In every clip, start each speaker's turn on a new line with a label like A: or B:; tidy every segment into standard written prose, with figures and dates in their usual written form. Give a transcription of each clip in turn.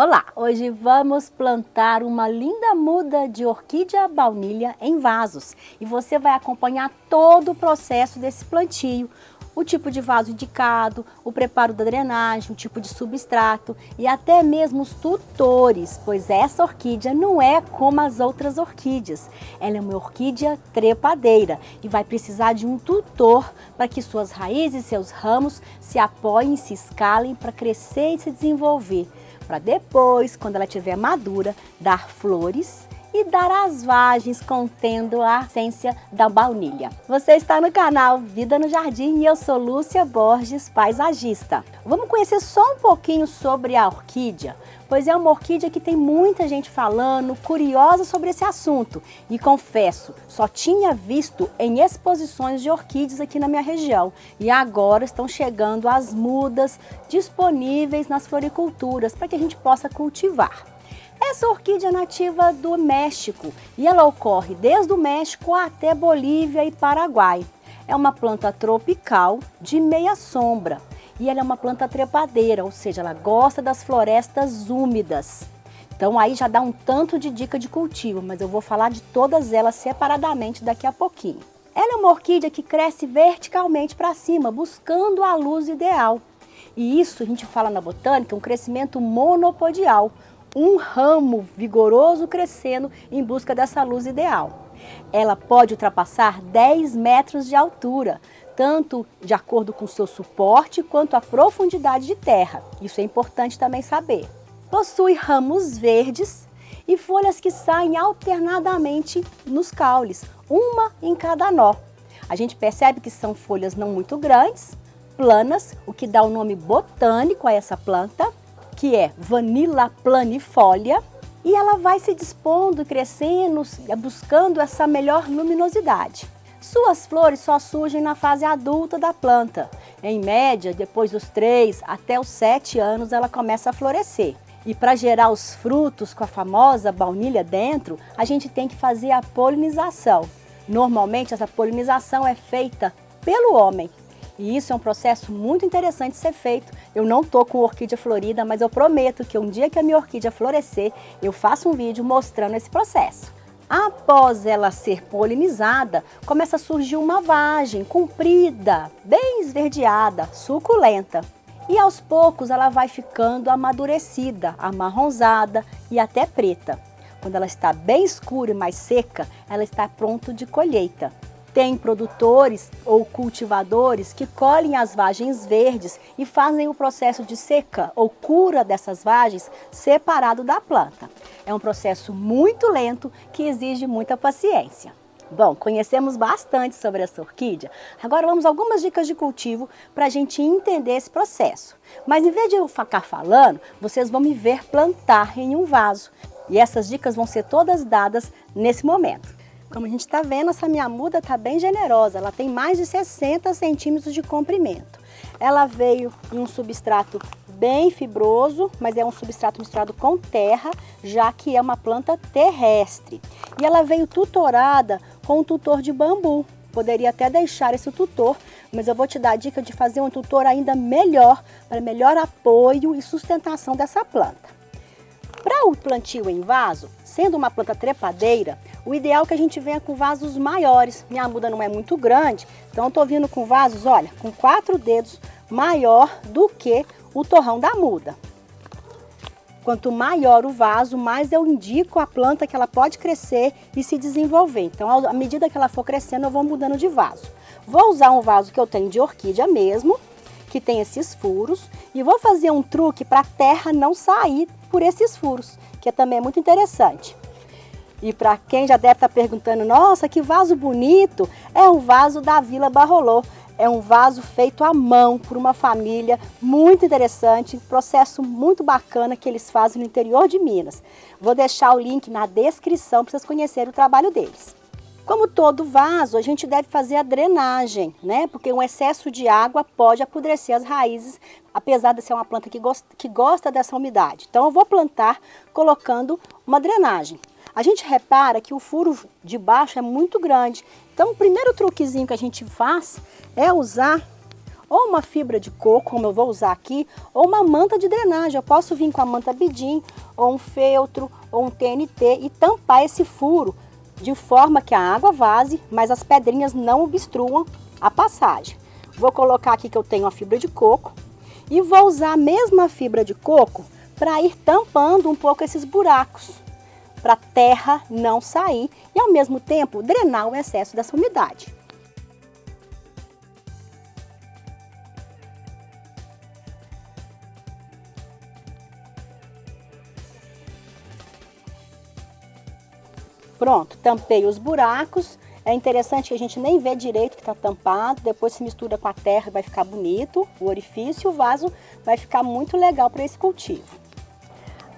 A: Olá, hoje vamos plantar uma linda muda de orquídea baunilha em vasos e você vai acompanhar todo o processo desse plantio, o tipo de vaso indicado, o preparo da drenagem, o tipo de substrato e até mesmo os tutores, pois essa orquídea não é como as outras orquídeas, ela é uma orquídea trepadeira e vai precisar de um tutor para que suas raízes e seus ramos se apoiem, se escalem para crescer e se desenvolver, para depois, quando ela estiver madura, dar flores e dar as vagens contendo a essência da baunilha. Você está no canal Vida no Jardim e eu sou Lúcia Borges, paisagista. Vamos conhecer só um pouquinho sobre a orquídea, pois é uma orquídea que tem muita gente falando, curiosa sobre esse assunto. E confesso, só tinha visto em exposições de orquídeas aqui na minha região. E agora estão chegando as mudas disponíveis nas floriculturas para que a gente possa cultivar. Essa orquídea é nativa do México e ela ocorre desde o México até Bolívia e Paraguai. É uma planta tropical de meia sombra e ela é uma planta trepadeira, ou seja, ela gosta das florestas úmidas. Então aí já dá um tanto de dica de cultivo, mas eu vou falar de todas elas separadamente daqui a pouquinho. Ela é uma orquídea que cresce verticalmente para cima, buscando a luz ideal. E isso a gente fala na botânica, um crescimento monopodial. Um ramo vigoroso crescendo em busca dessa luz ideal. Ela pode ultrapassar 10 metros de altura, tanto de acordo com o seu suporte quanto a profundidade de terra. Isso é importante também saber. Possui ramos verdes e folhas que saem alternadamente nos caules, uma em cada nó. A gente percebe que são folhas não muito grandes, planas, o que dá o nome botânico a essa planta, que é Vanilla planifolia, e ela vai se dispondo, crescendo, buscando essa melhor luminosidade. Suas flores só surgem na fase adulta da planta. Em média, depois dos 3 até os 7 anos, ela começa a florescer. E para gerar os frutos com a famosa baunilha dentro, a gente tem que fazer a polinização. Normalmente, essa polinização é feita pelo homem. E isso é um processo muito interessante de ser feito. Eu não estou com orquídea florida, mas eu prometo que um dia que a minha orquídea florescer, eu faço um vídeo mostrando esse processo. Após ela ser polinizada, começa a surgir uma vagem comprida, bem esverdeada, suculenta. E aos poucos ela vai ficando amadurecida, amarronzada e até preta. Quando ela está bem escura e mais seca, ela está pronta de colheita. Tem produtores ou cultivadores que colhem as vagens verdes e fazem o processo de seca ou cura dessas vagens separado da planta. É um processo muito lento que exige muita paciência. Bom, conhecemos bastante sobre essa orquídea. Agora vamos a algumas dicas de cultivo para a gente entender esse processo. Mas em vez de eu ficar falando, vocês vão me ver plantar em um vaso. E essas dicas vão ser todas dadas nesse momento. Como a gente está vendo, essa minha muda está bem generosa, ela tem mais de 60 centímetros de comprimento. Ela veio em um substrato bem fibroso, mas é um substrato misturado com terra, já que é uma planta terrestre. E ela veio tutorada com um tutor de bambu. Poderia até deixar esse tutor, mas eu vou te dar a dica de fazer um tutor ainda melhor, para melhor apoio e sustentação dessa planta. Para o plantio em vaso, sendo uma planta trepadeira, o ideal é que a gente venha com vasos maiores. Minha muda não é muito grande, então eu estou vindo com vasos, olha, com 4 dedos maior do que o torrão da muda. Quanto maior o vaso, mais eu indico a planta que ela pode crescer e se desenvolver. Então, à medida que ela for crescendo, eu vou mudando de vaso. Vou usar um vaso que eu tenho de orquídea mesmo, que tem esses furos, e vou fazer um truque para a terra não sair por esses furos, que também é muito interessante. E para quem já deve estar perguntando, nossa, que vaso bonito, é um vaso da Vila Barolô. É um vaso feito à mão por uma família muito interessante, processo muito bacana que eles fazem no interior de Minas. Vou deixar o link na descrição para vocês conhecerem o trabalho deles. Como todo vaso, a gente deve fazer a drenagem, né? Porque um excesso de água pode apodrecer as raízes, apesar de ser uma planta que gosta dessa umidade. Então eu vou plantar colocando uma drenagem. A gente repara que o furo de baixo é muito grande. Então o primeiro truquezinho que a gente faz é usar ou uma fibra de coco, como eu vou usar aqui, ou uma manta de drenagem. Eu posso vir com a manta Bidim, ou um feltro, ou um TNT e tampar esse furo de forma que a água vaze, mas as pedrinhas não obstruam a passagem. Vou colocar aqui que eu tenho a fibra de coco e vou usar a mesma fibra de coco para ir tampando um pouco esses buracos, para a terra não sair e ao mesmo tempo drenar o excesso dessa umidade. Pronto, tampei os buracos. É interessante que a gente nem vê direito que está tampado, depois se mistura com a terra e vai ficar bonito o orifício, o vaso vai ficar muito legal para esse cultivo.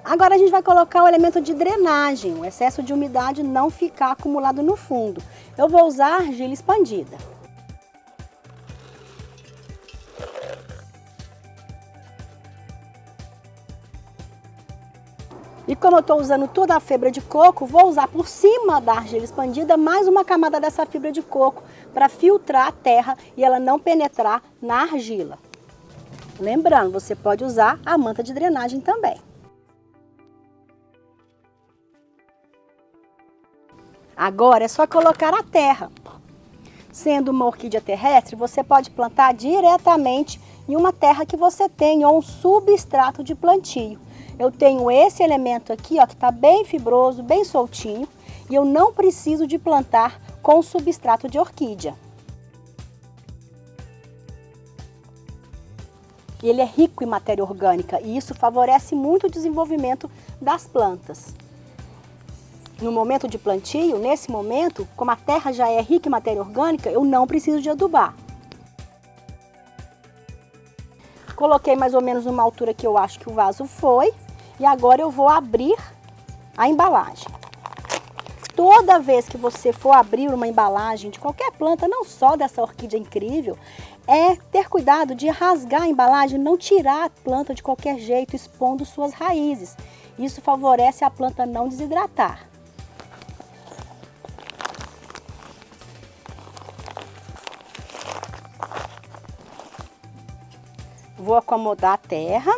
A: Agora a gente vai colocar o elemento de drenagem, o excesso de umidade não ficar acumulado no fundo. Eu vou usar argila expandida. E como eu estou usando toda a fibra de coco, vou usar por cima da argila expandida mais uma camada dessa fibra de coco para filtrar a terra e ela não penetrar na argila. Lembrando, você pode usar a manta de drenagem também. Agora é só colocar a terra. Sendo uma orquídea terrestre, você pode plantar diretamente em uma terra que você tem ou um substrato de plantio. Eu tenho esse elemento aqui, ó, que está bem fibroso, bem soltinho, e eu não preciso de plantar com substrato de orquídea. Ele é rico em matéria orgânica e isso favorece muito o desenvolvimento das plantas. No momento de plantio, nesse momento, como a terra já é rica em matéria orgânica, eu não preciso de adubar. Coloquei mais ou menos numa altura que eu acho que o vaso foi. E agora eu vou abrir a embalagem. Toda vez que você for abrir uma embalagem de qualquer planta, não só dessa orquídea incrível, é ter cuidado de rasgar a embalagem, não tirar a planta de qualquer jeito, expondo suas raízes. Isso favorece a planta não desidratar. Vou acomodar a terra.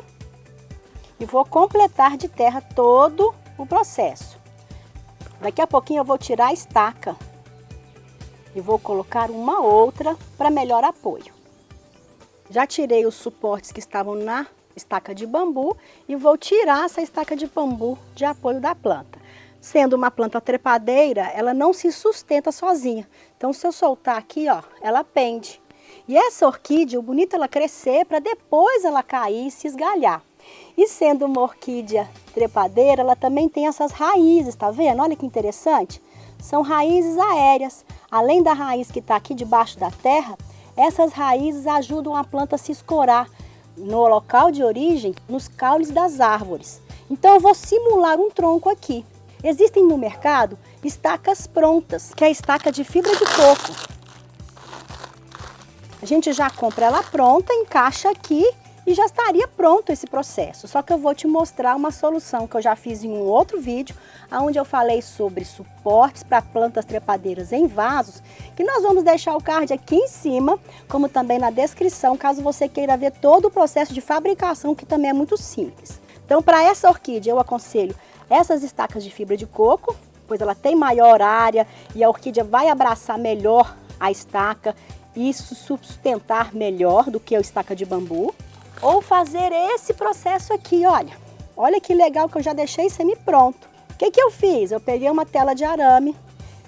A: E vou completar de terra todo o processo. Daqui a pouquinho eu vou tirar a estaca e vou colocar uma outra para melhor apoio. Já tirei os suportes que estavam na estaca de bambu e vou tirar essa estaca de bambu de apoio da planta. Sendo uma planta trepadeira, ela não se sustenta sozinha. Então se eu soltar aqui, ó, ela pende. E essa orquídea, o bonito é ela crescer para depois ela cair e se esgalhar. E sendo uma orquídea trepadeira, ela também tem essas raízes, tá vendo? Olha que interessante. São raízes aéreas. Além da raiz que está aqui debaixo da terra, essas raízes ajudam a planta a se escorar no local de origem, nos caules das árvores. Então eu vou simular um tronco aqui. Existem no mercado estacas prontas, que é a estaca de fibra de coco. A gente já compra ela pronta, encaixa aqui e já estaria pronto esse processo. Só que eu vou te mostrar uma solução que eu já fiz em um outro vídeo, onde eu falei sobre suportes para plantas trepadeiras em vasos, que nós vamos deixar o card aqui em cima, como também na descrição, caso você queira ver todo o processo de fabricação, que também é muito simples. Então, para essa orquídea, eu aconselho essas estacas de fibra de coco, pois ela tem maior área e a orquídea vai abraçar melhor a estaca e isso sustentar melhor do que a estaca de bambu. Ou fazer esse processo aqui, olha. Olha que legal que eu já deixei semi-pronto. O que eu fiz? Eu peguei uma tela de arame,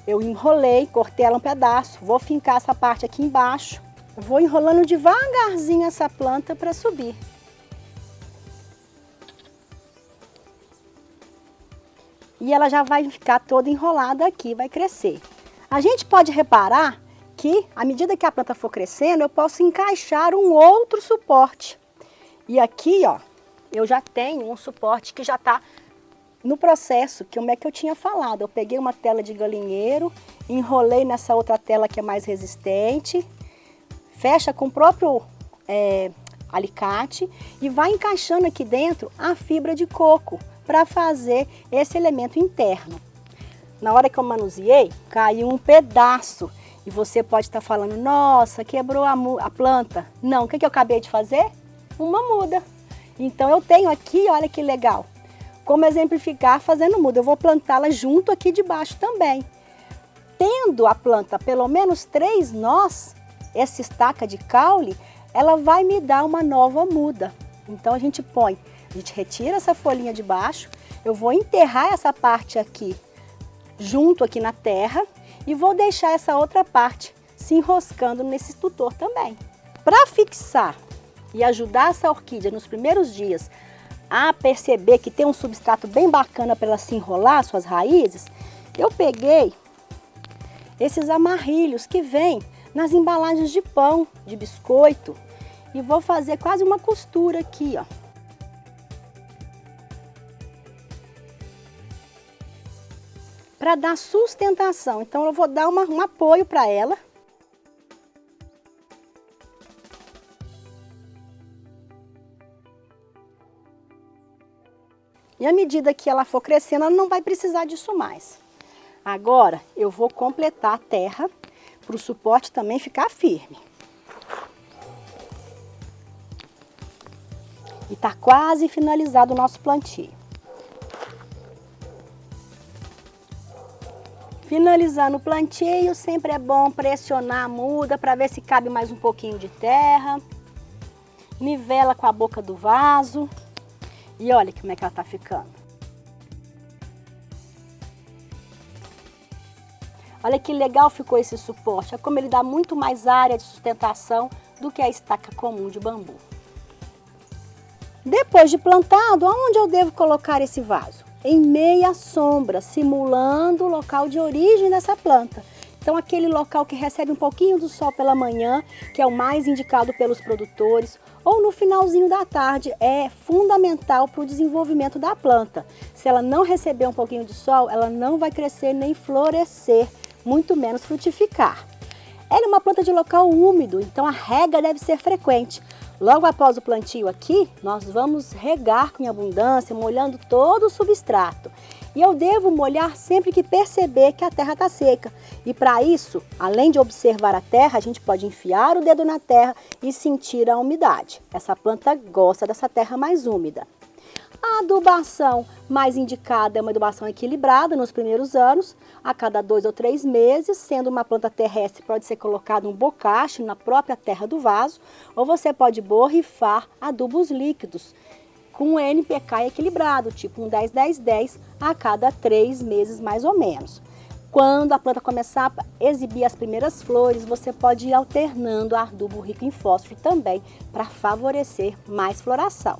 A: eu enrolei, cortei ela um pedaço, vou fincar essa parte aqui embaixo. Vou enrolando devagarzinho essa planta para subir. E ela já vai ficar toda enrolada aqui, vai crescer. A gente pode reparar que, à medida que a planta for crescendo, eu posso encaixar um outro suporte. E aqui, ó, eu já tenho um suporte que já está no processo, como é que eu tinha falado. Eu peguei uma tela de galinheiro, enrolei nessa outra tela que é mais resistente, fecha com o próprio alicate e vai encaixando aqui dentro a fibra de coco para fazer esse elemento interno. Na hora que eu manuseei, caiu um pedaço. E você pode estar falando, nossa, quebrou a planta. Não, o que eu acabei de fazer? Uma muda. Então eu tenho aqui, olha que legal, como exemplificar fazendo muda. Eu vou plantá-la junto aqui de baixo também. Tendo a planta pelo menos 3 nós, essa estaca de caule, ela vai me dar uma nova muda. Então a gente retira essa folhinha de baixo, eu vou enterrar essa parte aqui, junto aqui na terra, e vou deixar essa outra parte se enroscando nesse tutor também. Para fixar e ajudar essa orquídea nos primeiros dias a perceber que tem um substrato bem bacana para ela se enrolar, suas raízes, eu peguei esses amarrilhos que vêm nas embalagens de pão, de biscoito, e vou fazer quase uma costura aqui, ó. Para dar sustentação. Então eu vou dar um apoio para ela. E à medida que ela for crescendo, ela não vai precisar disso mais. Agora eu vou completar a terra para o suporte também ficar firme. E está quase finalizado o nosso plantio. Finalizando o plantio, sempre é bom pressionar a muda para ver se cabe mais um pouquinho de terra. Nivela com a boca do vaso. E olha como é que ela está ficando. Olha que legal ficou esse suporte. É como ele dá muito mais área de sustentação do que a estaca comum de bambu. Depois de plantado, aonde eu devo colocar esse vaso? Em meia sombra, simulando o local de origem dessa planta. Então aquele local que recebe um pouquinho do sol pela manhã, que é o mais indicado pelos produtores, ou no finalzinho da tarde, é fundamental para o desenvolvimento da planta. Se ela não receber um pouquinho de sol, ela não vai crescer nem florescer, muito menos frutificar. Ela é uma planta de local úmido, então a rega deve ser frequente. Logo após o plantio aqui, nós vamos regar com abundância, molhando todo o substrato. E eu devo molhar sempre que perceber que a terra está seca. E para isso, além de observar a terra, a gente pode enfiar o dedo na terra e sentir a umidade. Essa planta gosta dessa terra mais úmida. A adubação mais indicada é uma adubação equilibrada nos primeiros anos, a cada 2 ou 3 meses, sendo uma planta terrestre pode ser colocado um bocache na própria terra do vaso, ou você pode borrifar adubos líquidos com um NPK equilibrado, tipo um 10-10-10, a cada 3 meses mais ou menos. Quando a planta começar a exibir as primeiras flores, você pode ir alternando adubo rico em fósforo também para favorecer mais floração.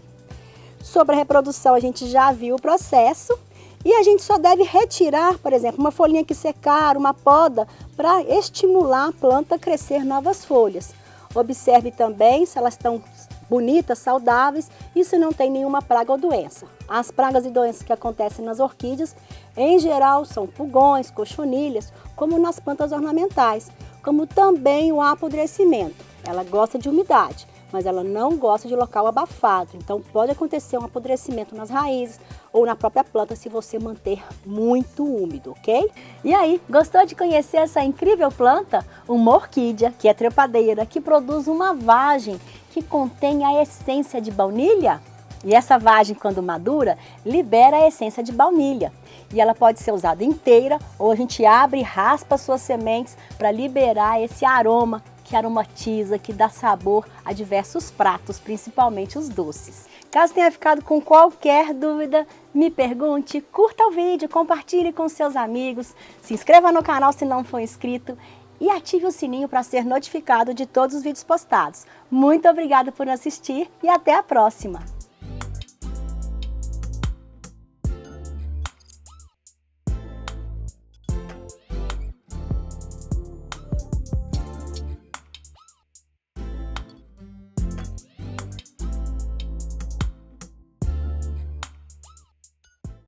A: Sobre a reprodução, a gente já viu o processo e a gente só deve retirar, por exemplo, uma folhinha que secar, uma poda, para estimular a planta a crescer novas folhas. Observe também se elas estão bonitas, saudáveis e se não tem nenhuma praga ou doença. As pragas e doenças que acontecem nas orquídeas, em geral, são pulgões, cochonilhas, como nas plantas ornamentais, como também o apodrecimento. Ela gosta de umidade, mas ela não gosta de local abafado. Então pode acontecer um apodrecimento nas raízes ou na própria planta se você manter muito úmido, ok? E aí, gostou de conhecer essa incrível planta? Uma orquídea que é trepadeira, que produz uma vagem que contém a essência de baunilha. E essa vagem, quando madura, libera a essência de baunilha. E ela pode ser usada inteira ou a gente abre e raspa suas sementes para liberar esse aroma que aromatiza, que dá sabor a diversos pratos, principalmente os doces. Caso tenha ficado com qualquer dúvida, me pergunte, curta o vídeo, compartilhe com seus amigos, se inscreva no canal se não for inscrito e ative o sininho para ser notificado de todos os vídeos postados. Muito obrigada por assistir e até a próxima!